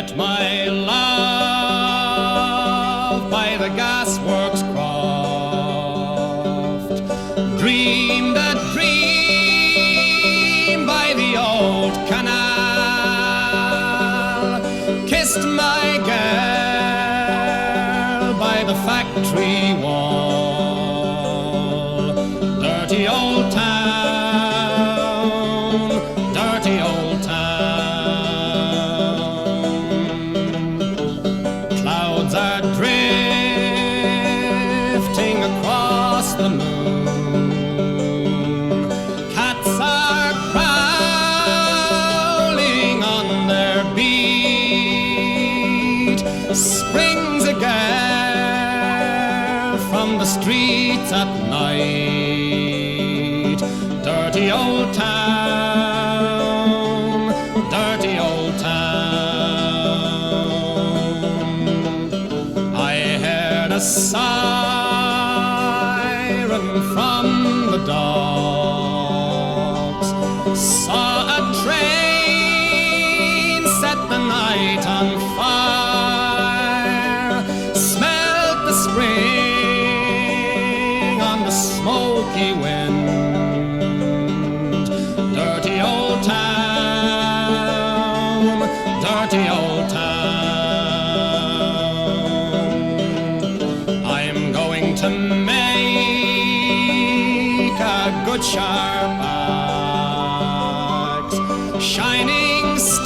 met my love by the gasworks croft, dreamed a dream by the old canal, kissed my girl by the factory wall. Dirty old town, dirty old town. Clouds are drifting across the moon. Cats are prowling on their beat. Springs a girl from the streets at night. Dirty old town, dirty old town. I heard a siren from the docks, saw a train set the night on fire, smelled the spring on the smoky wind. Dirty old town, dirty old town. I'm going to make a good sharp axe, shining steel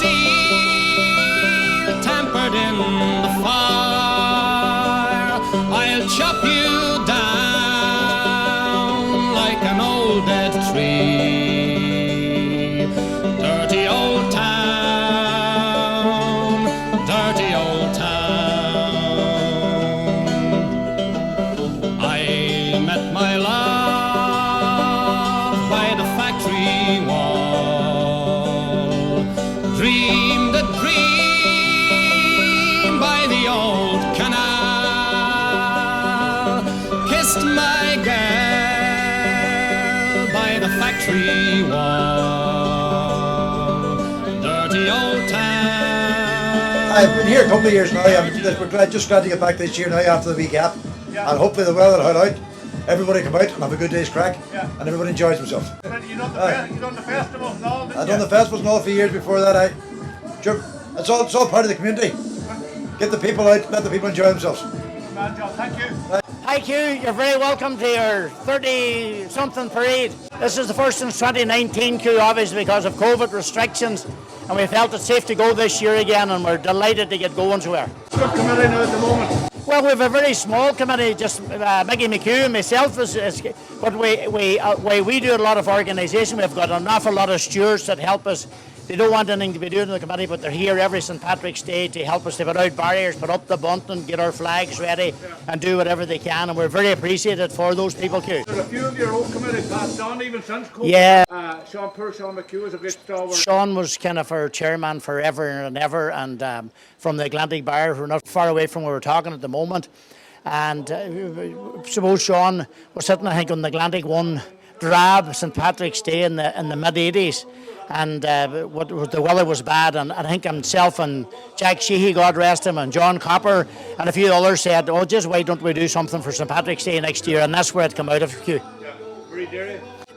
tempered in the fire. I'll chop you down like an old dead tree. Dirty old town, dirty old town. I met my love by the factory wall, dreamed a dream by the old canal, kissed my girl by the factory wall. Dirty old town. I've been here a couple of years now. We're just glad to get back this year now after the wee gap. Yeah. And hopefully the weather will hold out. Everybody come out and have a good day's crack. Yeah. And everybody enjoys themselves. You done the festivals and all, didn't I've done the festivals and all for years before that. Sure, it's all part of the community. Get the people out, let the people enjoy themselves. Man, John, thank you. Hi Q, you're very welcome to your 30-something parade. This is the first since 2019, Q, obviously because of COVID restrictions, and we felt it safe to go this year again, and we're delighted to get going to her. Good committee now at the moment. Well, we have a very small committee, just Mickey McHugh and myself, but we do a lot of organisation. We've got an awful lot of stewards that help us. They don't want anything to be doing in the committee, but they're here every St. Patrick's Day to help us to put out barriers, put up the bunting, get our flags ready, and do whatever they can, and we're very appreciated for those people, Q. There's a few of your old committee passed on even since COVID. Yeah. Sean McHugh was a great stalwart. Sean was kind of our chairman forever and ever, and from the Atlantic Bar, we're not far away from where we're talking at the moment. And suppose Sean was sitting, I think, on the Atlantic one drab St. Patrick's Day in the mid-80s. And the weather was bad, and I think himself and Jack Sheehy, God rest him, and John Copper and a few others said, oh, just why don't we do something for St. Patrick's Day next year? And that's where it came out of, Q. Yeah.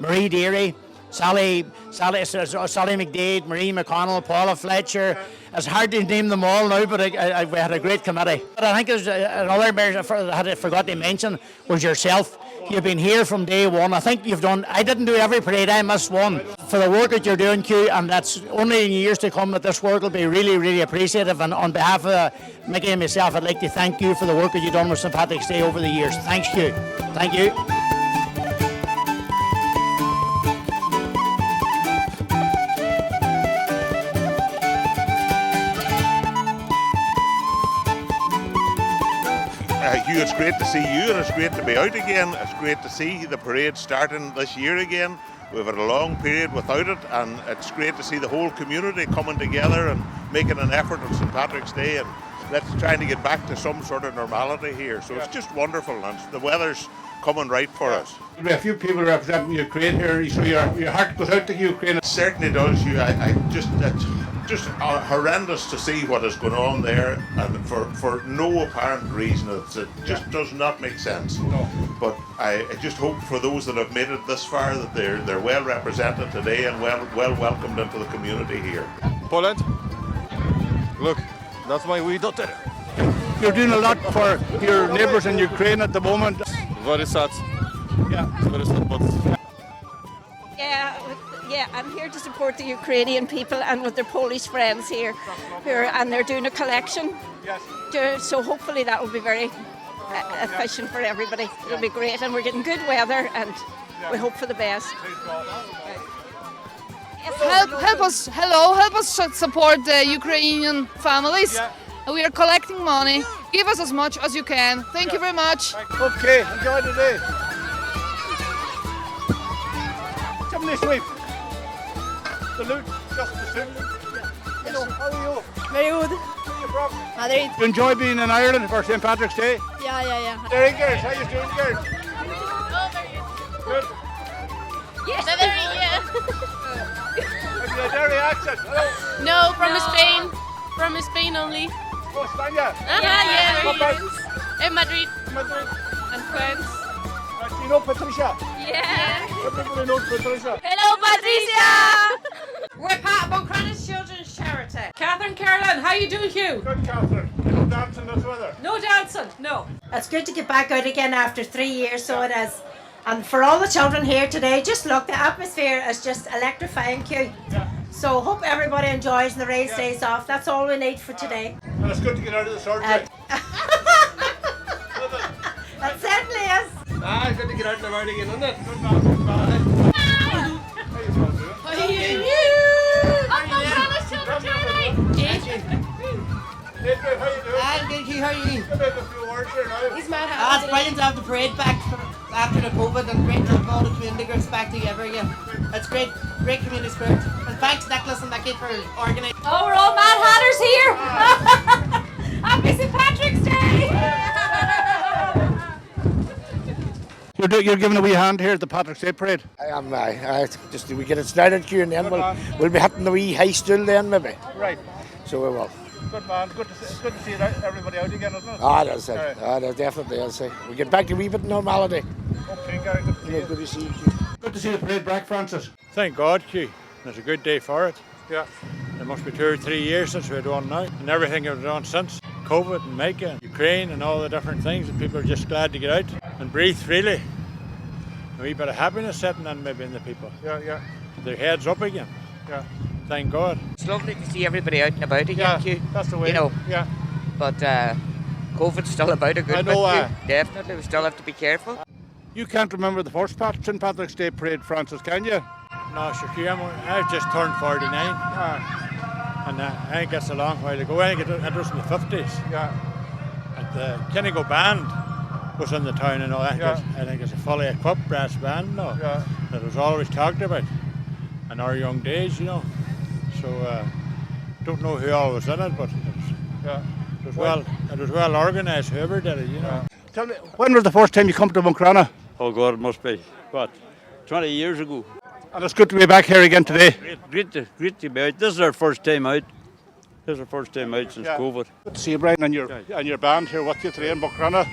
Marie Deary, Sally McDade, Marie McConnell, Paula Fletcher. It's hard to name them all now, but we had a great committee. But I think there's another measure I forgot to mention was yourself. You've been here from day one. I think you've done, I didn't do every parade, I missed one. For the work that you're doing, Q, and that's only in years to come that this work will be really, really appreciative. And on behalf of Mickey and myself, I'd like to thank you for the work that you've done with St. Patrick's Day over the years. Thanks, Q. Thank you. Hugh, it's great to see you, and it's great to be out again. It's great to see the parade starting this year again. We've had a long period without it, and it's great to see the whole community coming together and making an effort on St. Patrick's Day. And let's try to get back to some sort of normality here. So it's just wonderful, and the weather's coming right for us. There'll be a few people representing Ukraine here, so your heart goes out to Ukraine. It certainly does. It's just horrendous to see what is going on there, and for no apparent reason. It just does not make sense. No. But I just hope for those that have made it this far that they're well represented today and well welcomed into the community here. Poland? Look, that's why we do it. You're doing a lot for your neighbours in Ukraine at the moment. Very sad. Yeah. Very sad, but Yeah, I'm here to support the Ukrainian people and with their Polish friends here, and they're doing a collection. Yes. So hopefully that will be very efficient for everybody. It'll be great, and we're getting good weather, and we hope for the best. Help us support the Ukrainian families. We are collecting money. Give us as much as you can. Thank you very much. Okay, enjoy the day. Chimney sweep. Salute, just the same. Hello, how are you? Very good. Where are you from? Madrid. You enjoy being in Ireland for St. Patrick's Day? Yeah. There you girls, how you doing, girls? Good. Yes. Have you a Derry accent? Hello. No, from Spain. From Spain only. Oh, Spania. Yeah. What part? In Madrid. Madrid. And France. Do you know Patricia? Yeah. Everybody knows Patricia. Hello, Patricia. We're part of Buncrana's Children's Charity. Catherine Caroline, how you doing, Hugh? Good, Catherine. No dancing this weather. No dancing, no. It's good to get back out again after 3 years, so it is. And for all the children here today, just look, the atmosphere is just electrifying, Q. Yeah. So hope everybody enjoys and the rain stays off. That's all we need for today. And it's good to get out of the surgery. That certainly is. It's good to get out in the morning again, isn't it? Good man, good man. How you both doing? How are you? Buncrana's Children's Charity. Adrian, how you doing? I'm good, Hugh, how are you? Give us a few words here now. He's mad It's brilliant to have the parade back after the COVID and great to have all the community groups back together again. It's great community spirit. And thanks Nicholas and Nicky for organising. Oh, we're all Mad Hatters here. Happy St. Patrick's Day. You're giving a wee hand here at the Patrick's Day Parade. I am. Just we get it started, Q, and then we'll be hitting the wee high stool then maybe. Right. So we will. Good man. It's good to see everybody out again, isn't it? That's it. Right. That definitely is. We get back to a wee bit of normality. Okay, Gary, good to see you. Good to see you, Q. Good to see the parade back, Francis. Thank God, Hugh. It's a good day for it. Yeah. It must be 2 or 3 years since we've done now, and everything we've done since. COVID and Mecca, Ukraine and all the different things, and people are just glad to get out and breathe freely. A wee bit of happiness setting in maybe in the people. Yeah. Their heads up again. Yeah. Thank God. It's lovely to see everybody out and about again, Q. That's the way. You know. Yeah. But COVID's still about a good I know, bit, Q. Definitely, we still have to be careful. You can't remember the first St. Patrick's Day Parade, Francis, can you? No, sure, Hugh, I've just turned 49. And I think that's a long while ago. I think it was in the 50s. Yeah. And the Kennigo band was in the town and all that. Yeah. I think it's a fully equipped brass band now. Yeah. That was always talked about in our young days, you know. So, don't know who all was in it, but it was well organised, whoever did it, you know. Tell me, when was the first time you come to Buncrana? Oh God, it must be, 20 years ago. And it's good to be back here again today. Great to be out. This is our first time out. This is our first time out since COVID. Good to see you, Brian, and your band here with you today in Buncrana.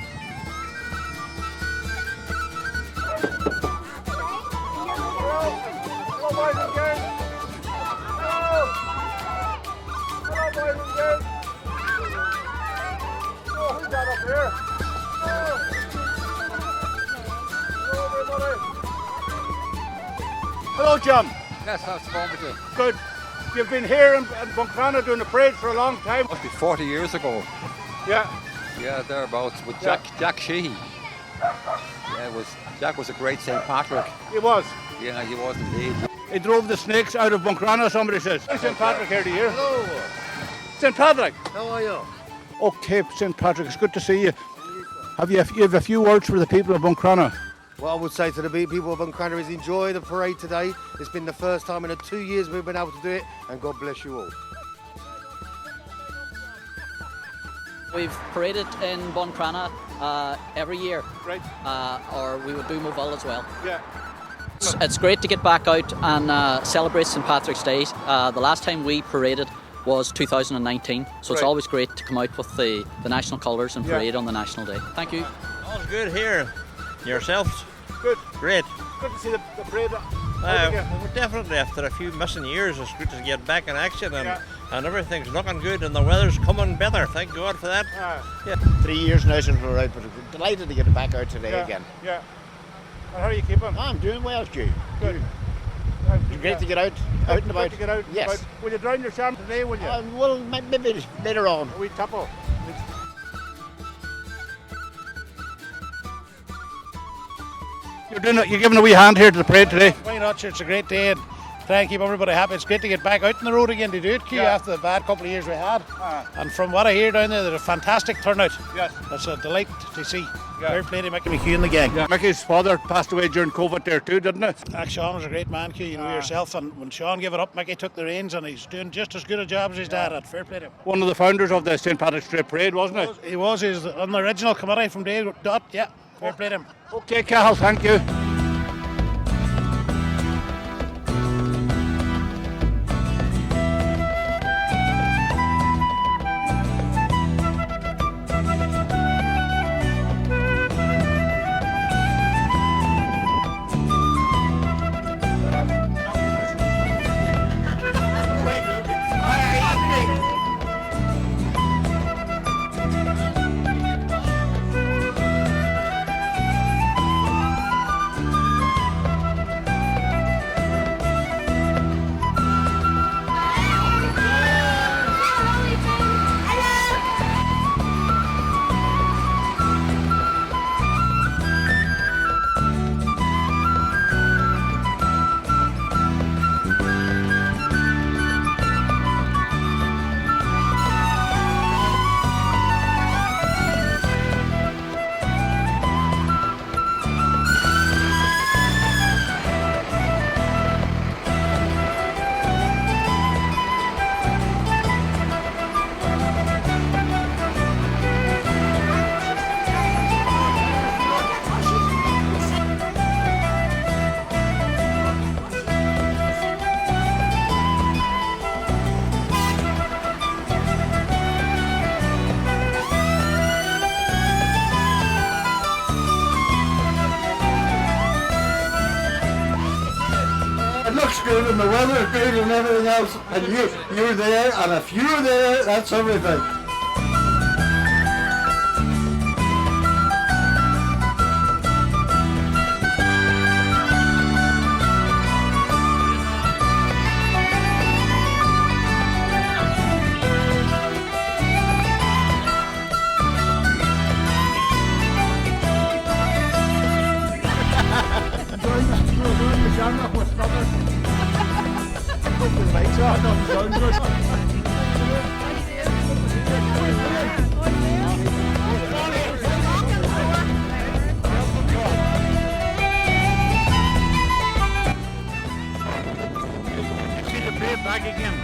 Hello, John. Yes, how's it going with you? Good. You've been here in Buncrana doing the parade for a long time. Must be 40 years ago. Yeah. Yeah, thereabouts with Jack Sheehy. Yeah, Jack was a great St. Patrick. He was. Yeah, he was indeed. He drove the snakes out of Buncrana, somebody says. St. Patrick here to hear. Hello. St. Patrick. How are you? Okay, St. Patrick, it's good to see you. You have a few words for the people of Buncrana? What I would say to the people of Buncrana is enjoy the parade today. It's been the first time in the 2 years we've been able to do it, and God bless you all. We've paraded in Buncrana every year, right? Or we would do Moville as well. Yeah. It's great to get back out and celebrate St. Patrick's Day. The last time we paraded was 2019, so it's Right. always great to come out with the national colours and parade on the National Day. Thank you. All's good here. Yourselves? Good. Great. Good to see the parade. Well, definitely after a few missing years, it's good to get back in action and everything's looking good and the weather's coming better. Thank God for that. Yeah. 3 years now since we're out, but we're delighted to get back out today again. Yeah. And how are you keeping? I'm doing well, Stu. Good. It's great to get out and about. Great to get out. Yes. About. Will you drown your charm today, will you? Well, maybe later on. A wee tapple. You're giving a wee hand here to the parade today. Why not? It's a great day and try and keep everybody happy. It's great to get back out on the road again to do it, after the bad couple of years we had. And from what I hear down there, there's a fantastic turnout. Yes. It's a delight to see. Fair play to Mickey McHugh and the gang. Mickey's father passed away during COVID there too, didn't it? Sean was a great man, Hugh, you know yourself. And when Sean gave it up, Mickey took the reins and he's doing just as good a job as his dad had. Fair play to him. One of the founders of the St. Patrick's Day Parade, wasn't it? He was. He was on the original committee from day dot. Yeah, fair play to him. Okay, Cahill, thank you. It looks good and the weather's good and everything else, and you're there, and if you're there, that's everything. Back again.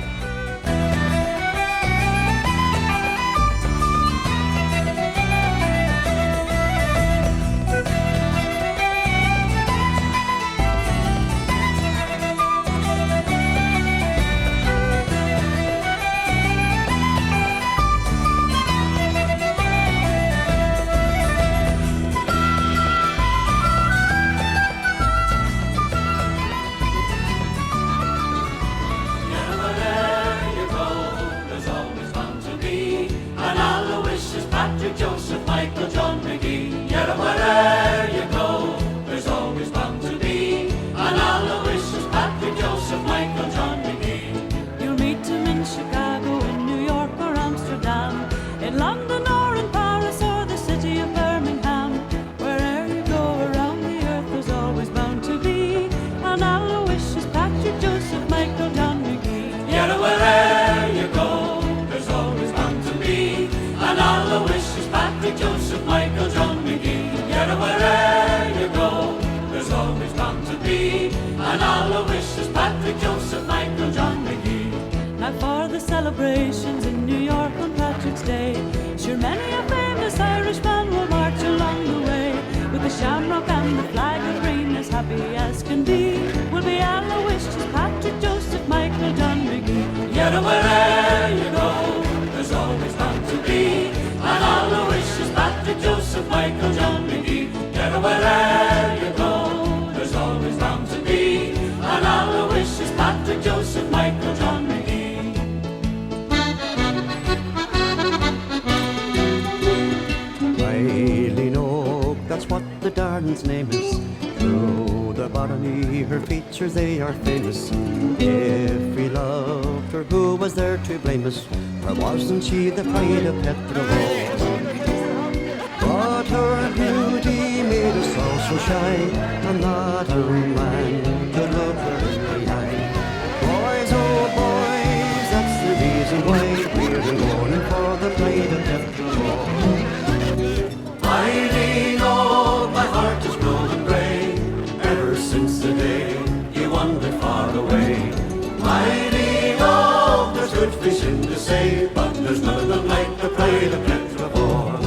Joseph, Michael, John McGee. Yet wherever you go, there's always bound to be an Aloysius, Patrick, Joseph, Michael, John McGee. You'll meet him in Chicago, in New York or Amsterdam, in London or in Paris or the city of Birmingham. Wherever you go around the earth, there's always bound to be an Aloysius, Patrick, Joseph, Michael, John McGee. Yet wherever you go, there's always bound to be an Aloysius, Patrick, Joseph, Michael, John McGee. Yet wherever you go, there's always bound to be an Aloysius, Patrick, Joseph, Michael, John McGee. and for the celebrations in New York on Patrick's Day. Sure, many a famous Irishman will march along the way, with the shamrock and the flag of green, as happy as can be. Will be Aloysius, Patrick, Joseph, Michael, John McGee. Yet wherever you go, there's always bound to be an Aloysius, Patrick, Joseph, Michael, John McGee. Yet wherever you go, there's always bound to be an Aloysius, Patrick, Joseph, Michael, John McGee. Eileen Oak, that's what the darling's name is. Through the botany, her features, they are famous. If we loved her, who was there to blame us? Or wasn't she the pride of Petrograd? But her beauty made us all so shy, and not a man could look her in the eye. Boys, oh boys, that's the reason why we're going for the pride of Petrograd. Eileen, oh, my heart is growing grey, ever since the day you wandered far away. Eileen, oh, there's good fish in the sea, but there's none of them like the pride of Petrograd.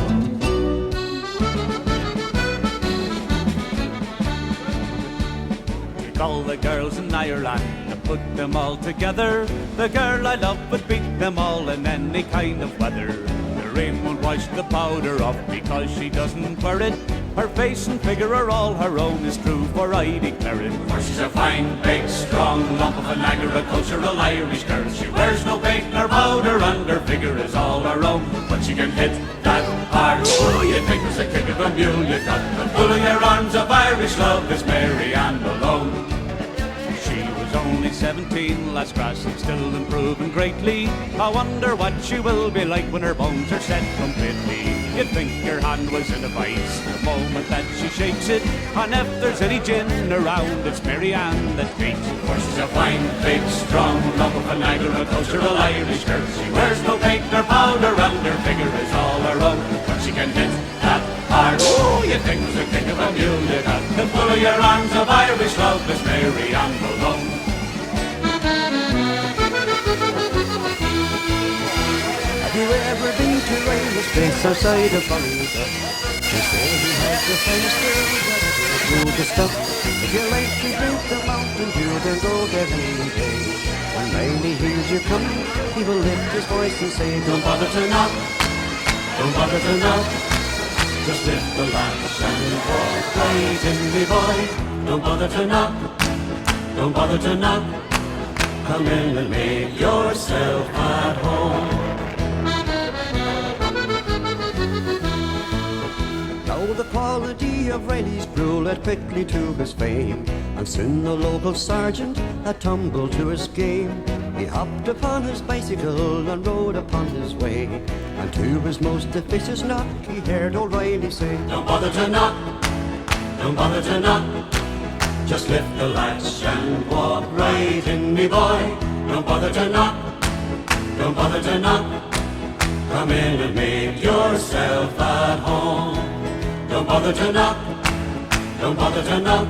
Take all the girls in Ireland and put them all together. The girl I love would beat them all in any kind of weather. The rain won't wash the powder off because she doesn't wear it. Her face and figure are all her own, is true, for I declare it. For she's a fine, big, strong lump of an agricultural Irish girl. She wears no paint nor powder, and her figure is all her own. But she can hit that hard. Oh, you think it's a kick of a mule you got. The full of your arms of Irish love is Mary Ann Malone. She was only 17 last grass and still improving greatly. I wonder what she will be like when her bones are set completely. You'd think her hand was in a vice the moment that she shakes it. And if there's any gin around, it's Mary Ann that takes it. For she's a fine, big, strong lump of an agricultural Irish girl. She wears no paint nor powder, and her figure is all her own. But she can hit that hard. Oh, you think it's a kick of a mule you got. The full of your arms of Irish love is Mary Ann Malone. Have you ever been to Railway's place outside of Buncrana? They say he has the finest girl that ever grew the stuff. If you like to drink the Mountain Dew, then go there any day. When Riley hears you coming, he will lift his voice and say, don't bother to knock, don't bother to knock. Just lift the latch and walk right in, me boy. Don't bother to knock, don't bother to knock. Come in and make yourself at home. Now the quality of Riley's brew led quickly to his fame, and soon the local sergeant had tumbled to his game. He hopped upon his bicycle and rode upon his way, and to his most officious knock he heard old Riley say, don't bother to knock, don't bother to knock. Just lift the latch and walk right in, me boy. Don't bother to knock, don't bother to knock. Come in and make yourself at home. Don't bother to knock, don't bother to knock.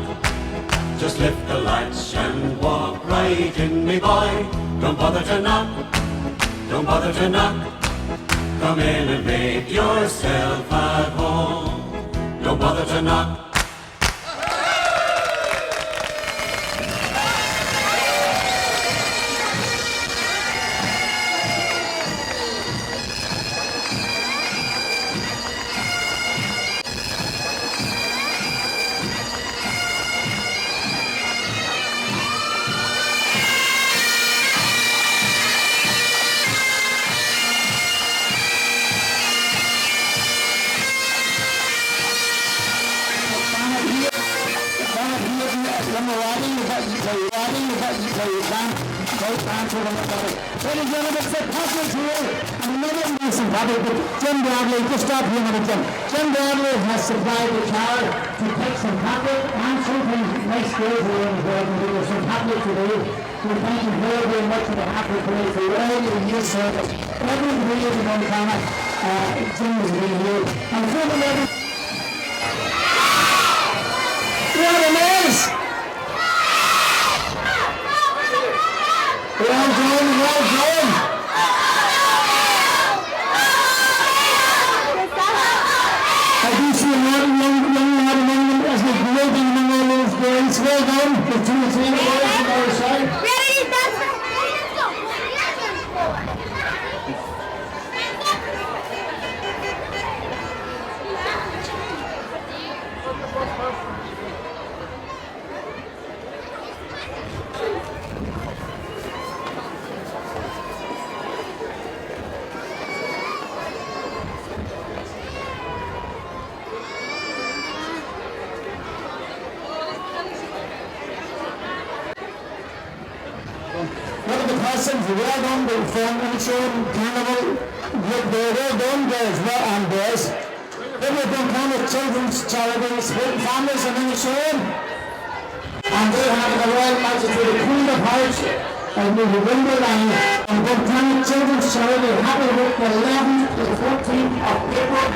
Just lift the latch and walk right in, me boy. Don't bother to knock, don't bother to knock. Come in and make yourself at home. Don't bother to knock. Ladies and gentlemen, St. Patrick's here, and another in St. Patrick, but Jim Bradley, just stop here a minute, Jim. Jim Bradley has supplied the car to take St. Patrick and something nice good here in the world, and we St. Patrick today. We thank you very, very much for the Patrick today, for all your years service. Every day in Buncrana, Jim has been here. And for the ladies, what a noise! Well done, well done. One of the questions, well done by from Inshore Carnival. Well done, girls, and boys. Then we've done kind of children's charity, supporting families in Inshore. And they have the Royal Majesty, the Queen of Hearts, and the Wimbledon, and Buncrana Children's Charity, happy with the 11th to the 14th of April.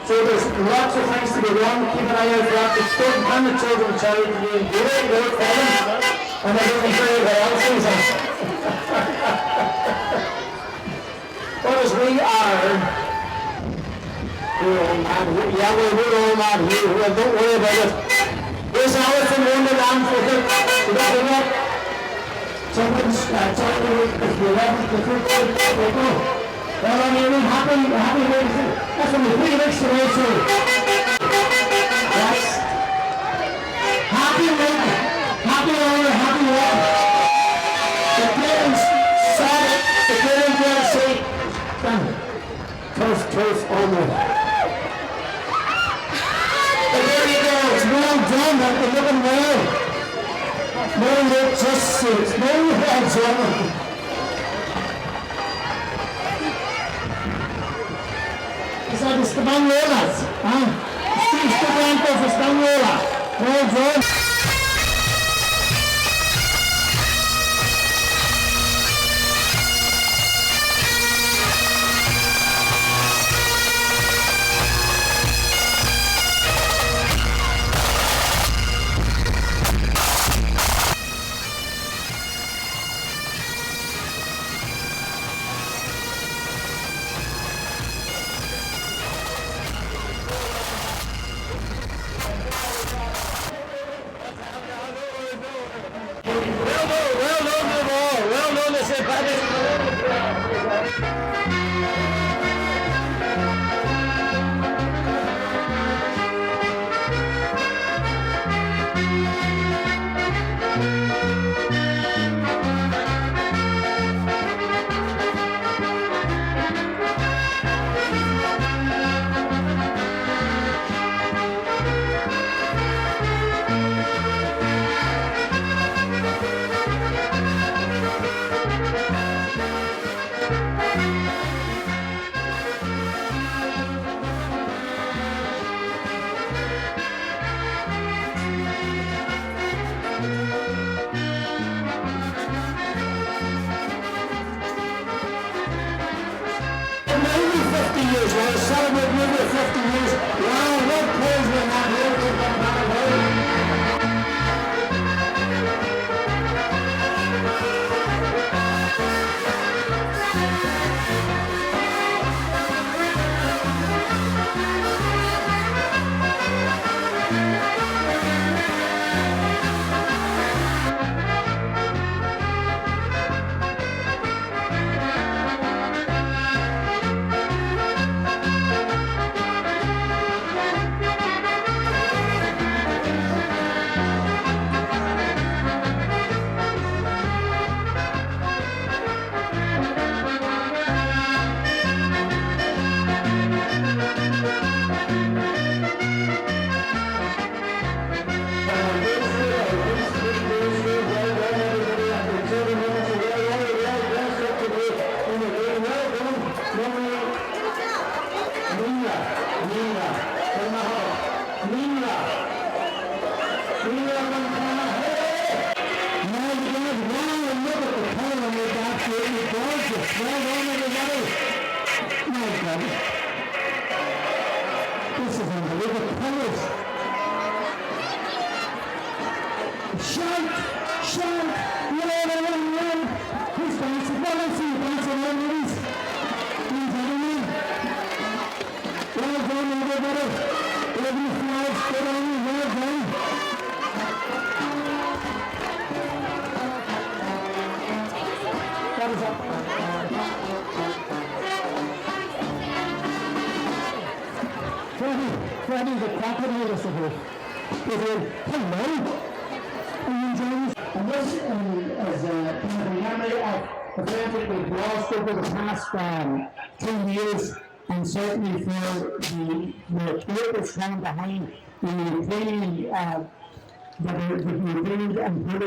So there's lots of things to be done. Keep an eye out for that. It's Buncrana Children's Charity doing great work for them. And they're doing very well, Susan. But as we are, we're all mad. Yeah, we're all mad. Well, don't worry about it. There's Alice in Wonderland with it. You got it up. Someone's charity with the 11th to 15th of April. Well, I mean, happy weeks. That's only 3 weeks away, so that's happy week, happy hour, happy walk. The parents saw it, the parents will say, turf, almost. But there you go, it's well done, they're looking well. No lip, just suits, no heads on them. Sabe, Espanholas, estudantes Espanhola, well done. Well done, the St.Patrick. Years, we're celebrating over 50 years. Wow, what praise we have here to Buncrana. This is unbelievable colors. Shout, run. Who's dancing? Well, let's see you dancing, ladies. Please, gentlemen. Well done, everybody. Waving the flags, good on you, well done. That is up. Freddie, the capital of the city. Hello. Are you enjoying this? And this is kind of a memory of the friends that we've lost over the past 2 years, and certainly for the group that's come behind the training that are being trained and put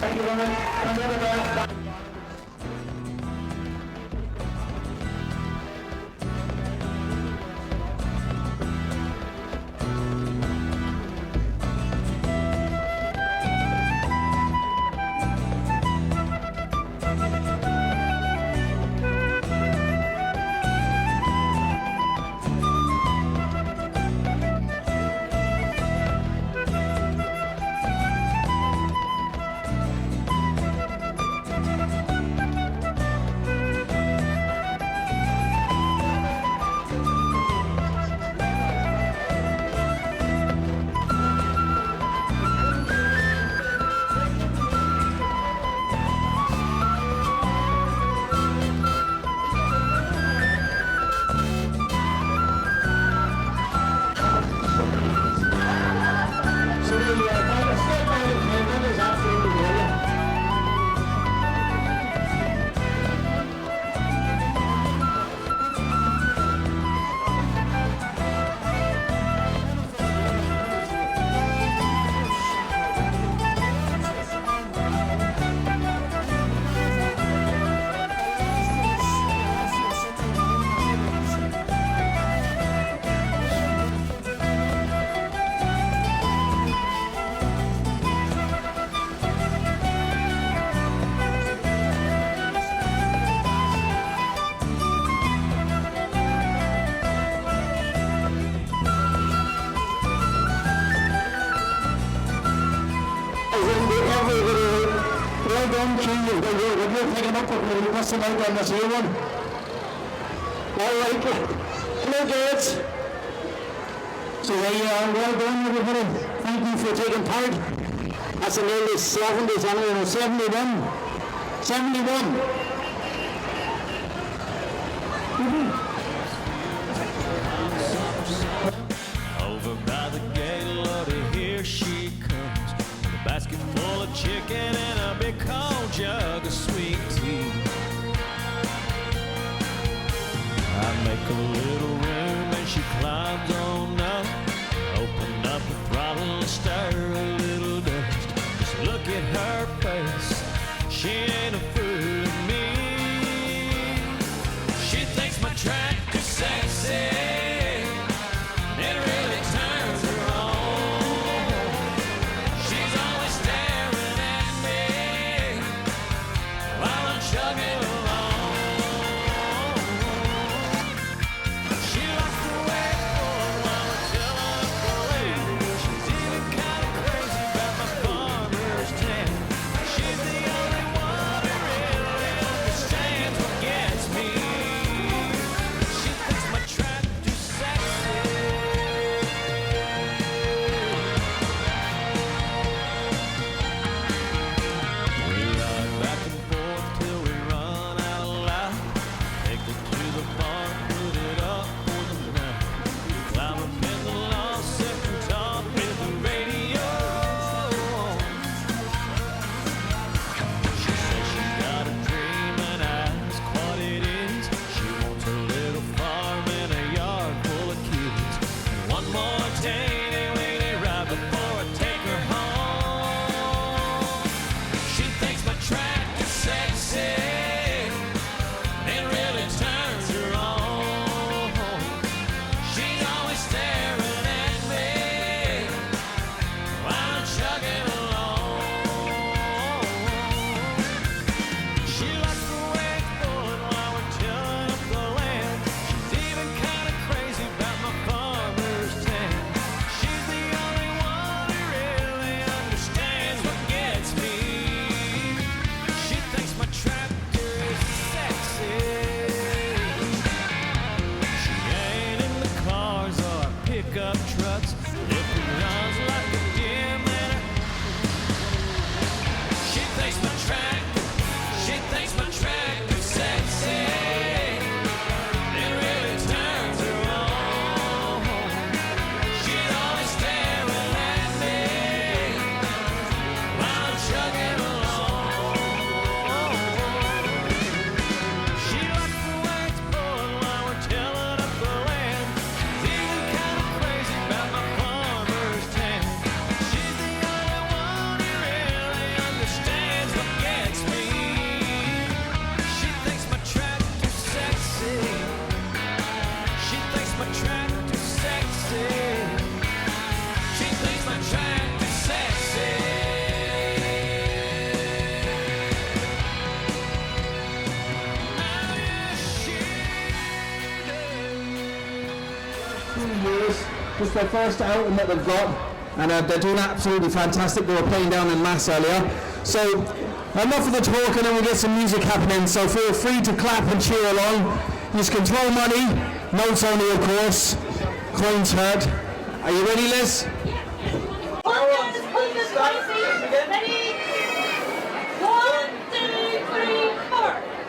Thank you very much. Well done, King. You're taking up with me. Missing out on this here one. All right. Hello, guys. So there you are. Well done, everybody. Thank you for taking part. That's in the early 70s, anyway. 71. 71. Over by the gate, Lordy, here she comes. With a basket full of chicken and a big cold jug of sweet tea. I make a little room and she climbs on up. Open up the throttle and stir a little dust. Just look at her face, she ain't fooling me. She thinks my tractor's sexy. It really turns her on. She's always staring at me while I'm chugging along. She likes to wait for a while until I'm late. She's even kind of crazy about my farmer's tan. She's the only one who really understands what gets me. She thinks my tractor's sexy. We ride back and forth till we run out of light. Take it to the barn, put it up for the night. Climb up in the loft, sit and talk with the radio. She says she's got a dream and I ask what it is. She wants a little farm and a yard full of kids. And one more teeny weeny ride before I take her home. She thinks my tractor's sexy. It really turns her on. She's always staring at me while I'm chugging along. It's their first outing that they've got, and they're doing absolutely fantastic. They were playing down in Mass earlier. So enough of the talking, and we'll get some music happening. So feel free to clap and cheer along. You can throw money, notes only of course, coins hurt. Are you ready, Liz? Ready? 1, 2, 3, 4.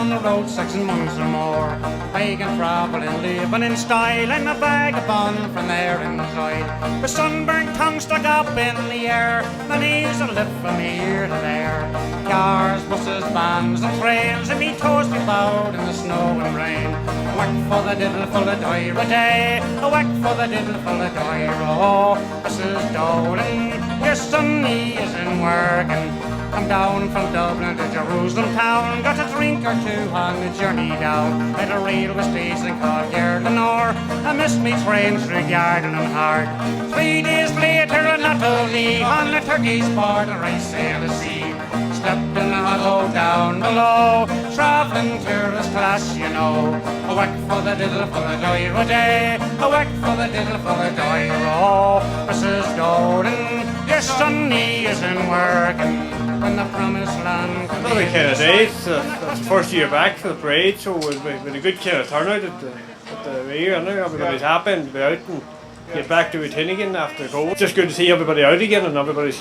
on the road 6 months or more. I can travel and living in style. I'm a vagabond from there inside. With sunburnt tongue stuck up in the air, my knees will lift from here to there. Cars, buses, vans and trains, and me toes be bowed in the snow and rain. A whack for the diddle full of dire a day, a whack for the diddle full of dire. Oh, Mrs. Dolan, your sonny isn't working. I'm down from Dublin to Jerusalem town. Got a drink or two on the journey down at a railway station called Gardenor. I missed me train through Garden and Hard. 3 days later, not only on the Turkey's border, I sailed the sea. Slept in the hollow down below, travelling tourist class, you know. A whack for the diddle for the dire a day, a whack for the diddle for the dire. Oh, Mrs. Dolan, your sonny isn't working. When the promised land comes Another kind of day. It's the first year back for the parade, so we've been a good kind of turnout at the year. I know everybody's happy to be out and get back to routine again after COVID. It's just good to see everybody out again and everybody's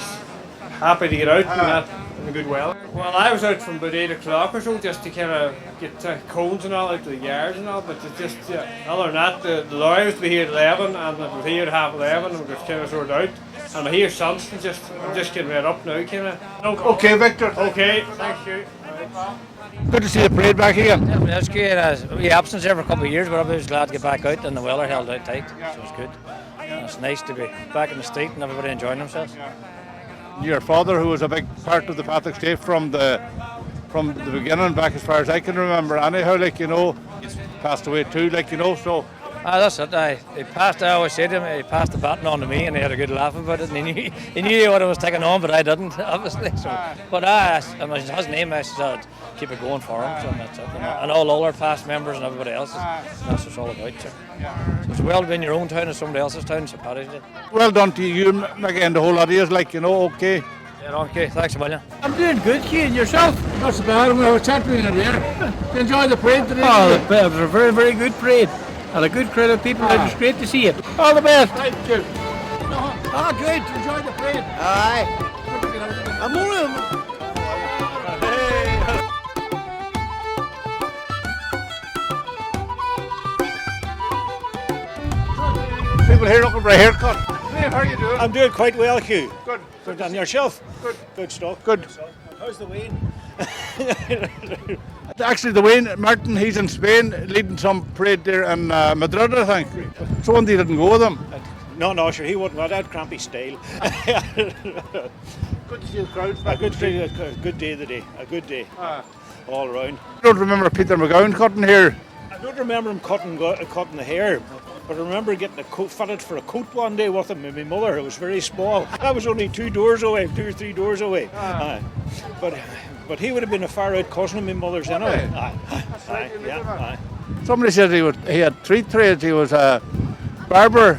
happy to get out and that in a good weather. Well, I was out from about 8 o'clock or so just to kind of get cones and all out to the yards and all, but it's just, other than that, the lorry was to be here at 11 and it was here at half 11 and we just kind of sorted out. And I hear Sanson just getting right up now, kind of. Okay, Victor. Okay, thank you. Good to see the parade back again. Yeah, that's good. We absence every couple of years, but I was glad to get back out, and the weather held out tight, so it's good. And it's nice to be back in the street and everybody enjoying themselves. Your father, who was a big part of the Patrick State from the beginning, back as far as I can remember. Anyhow, like you know, he's passed away too, like you know. So. That's it. I always said to him, he passed the baton on to me, and he had a good laugh about it. And he knew what I was taking on, but I didn't, obviously. So, but his name, I said, I'd keep it going for him. So that's it. And all our past members and everybody else, that's what it's all about. So it's well to be in your own town or somebody else's town, St. Patrick's Day. Well done to you, Mickey, and the whole audience, like you know. Okay. Yeah, okay. Thanks a million. I'm doing good, Key, and yourself? Not so bad. I'm going to have a chat with you there. Did you enjoy the parade today? Oh, it was a very, very good parade. And a good crowd of people. It was great to see it. All the best. Thank you. Ah, good. Enjoy the parade. Aye. I'm on. People here looking for a haircut. Hey, how are you doing? I'm doing quite well, Hugh. Good. Good. And yourself? Good. Good stuff. Good. How's the Wayne? Actually, the Wayne Martin, he's in Spain, leading some parade there in Madrid, I think. So one day didn't go with him. No, sure, he wouldn't want that crampy style. Good to see the crowds A back. good day of the day. A good day. All round. I don't remember Peter McGowan cutting here. I don't remember him cutting the hair, but I remember getting a coat fitted for a coat one day with him with my mother. It was very small. I was only 2 or 3 doors away. But he would have been a far out cousin of my mother's anyway. Aye. Somebody said he had 3 trades. He was a barber,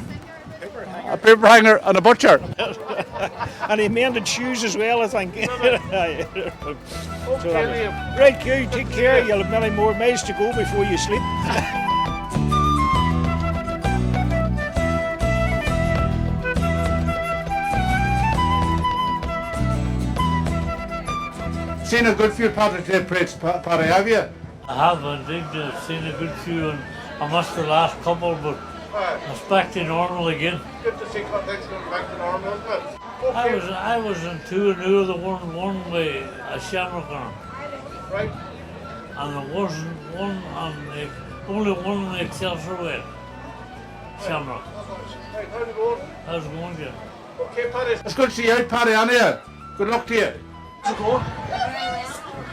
a paper hanger, and a butcher. And he mended shoes as well, I think. Right, Q, take care. You'll have many more miles to go before you sleep. Seen a good few Patrick Day parades, Paddy, have you? I have indeed seen a good few, and I missed the last couple, but it's back to normal again. Good to see things going back to normal, isn't it? Okay. I was in 2 and 2 of the one way a Shamrock on. Right. And there wasn't one on the only one on the Excelsior way. Shamrock. Right, how's it going? How's it going, Jim? Okay, Paddy. It's good to see you out, Paddy, Anya. Good luck to you. How's it going?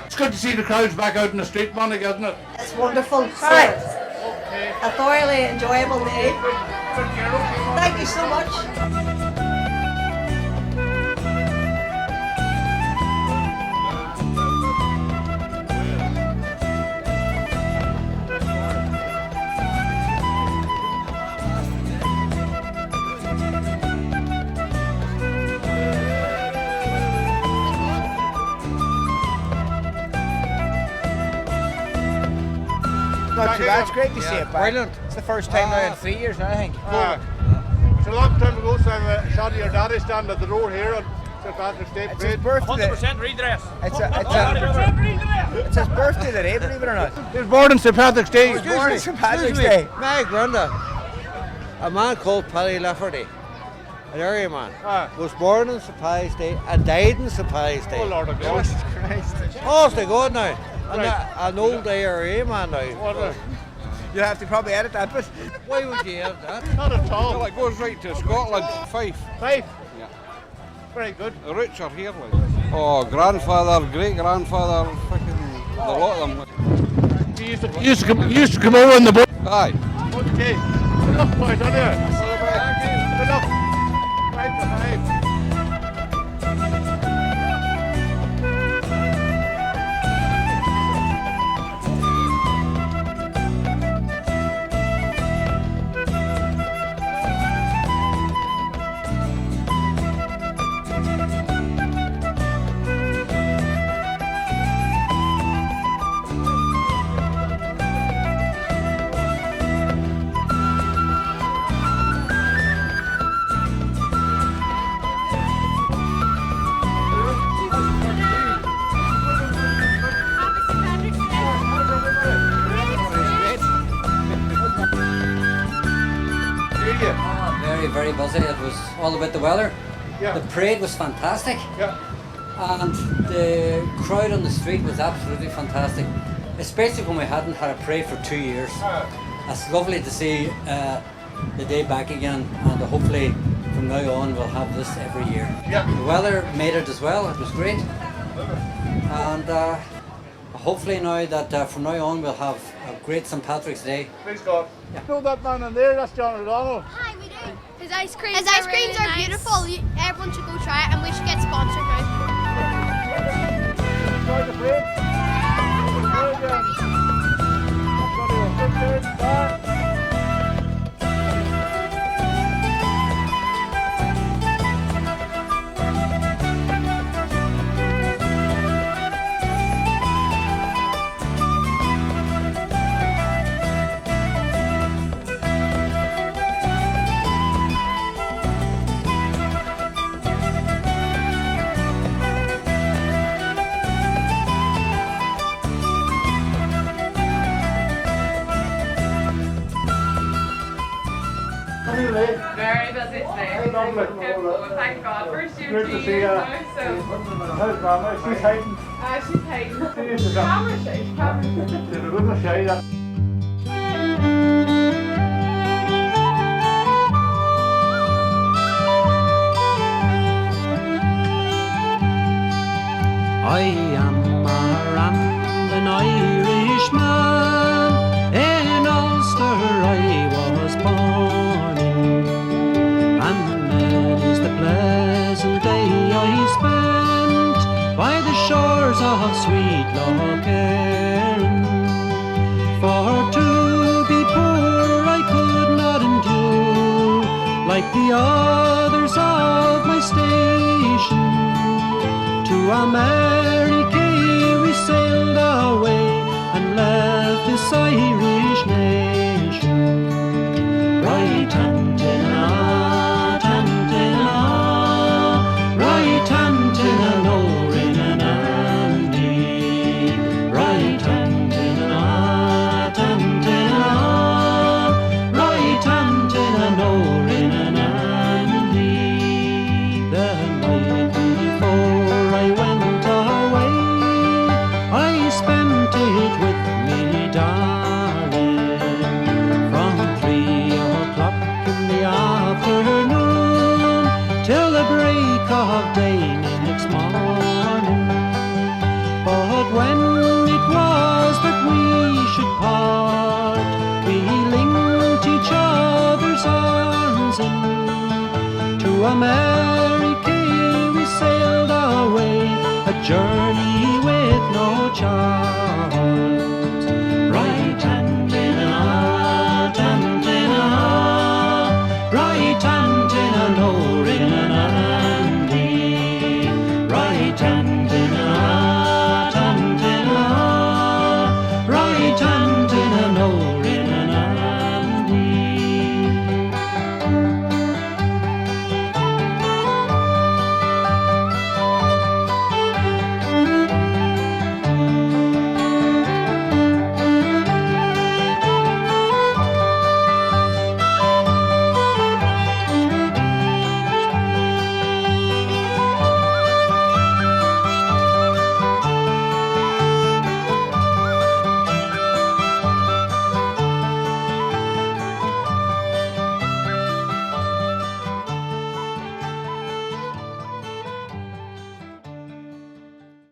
It's good to see the crowds back out in the street, man, isn't it? It's wonderful. A thoroughly enjoyable day. Thank you so much. Not too bad. It's great to see it back. Brilliant. It's the first time now in 3 years now, I think. It's a long time ago, so I shot your daddy standing at the door here on St. Patrick's Day It's his parade. birthday. 100% redress. It's his birthday today, believe it or not. He was born on St. Patrick's Day. He was born on St. Patrick's Day. My granda, a man called Paddy Lafferty, an area man, was born on St. Patrick's Day and died on St. Patrick's Day. Oh, Lord of God. Jesus Christ. Oh, my God now. And Right. an old area man now. You'll have to probably edit that bit. Why would you have that? Not at all. Well, it goes right to Scotland. Fife. Fife? Yeah. Very good. The roots are here, like. Oh, grandfather, great grandfather, fucking the lot of them. You used to come over in the boat. Aye. Okay. Good luck, boys, on there. Good luck. Right behind. Very busy. It was all about the weather. The parade was fantastic. And the crowd on the street was absolutely fantastic, especially when we hadn't had a parade for 2 years. It's lovely to see the day back again, and hopefully from now on we'll have this every year. The weather made it as well, it was great. And hopefully now that from now on we'll have a great St. Patrick's Day. Please God. You know that man in there? That's John O'Donnell. Hi, we do. His ice creams are beautiful. Everyone should go try it, and we should get sponsored now. Enjoy the parade. Very busy today. Thank God. First year, Good 2 to see years you. now, so. How's Grandma? She's hiding. She's hiding. She's Camera shy. She's a little shy. That. I am a rambling Irishman, in Ulster I was born in, and many's the pleasant day I spent by the shores of sweet Lough Erne. For to be poor I could not endure, like the others of my station. To America we sailed away and left this Irish nation. Right hand in a, hand in a, right hand in a, no rain and Andy. Right hand in a, hand in a, right hand in a, no rain and Andy. The night before I went away, I spent it with me darling, from 3 o'clock in the afternoon till the break of day next morning. But when it was that we should part, we linked each other's arms in. To America we sailed away, a journey with no chart. Right hand in a, hand in a, right hand in a, no rain and Andy. Right hand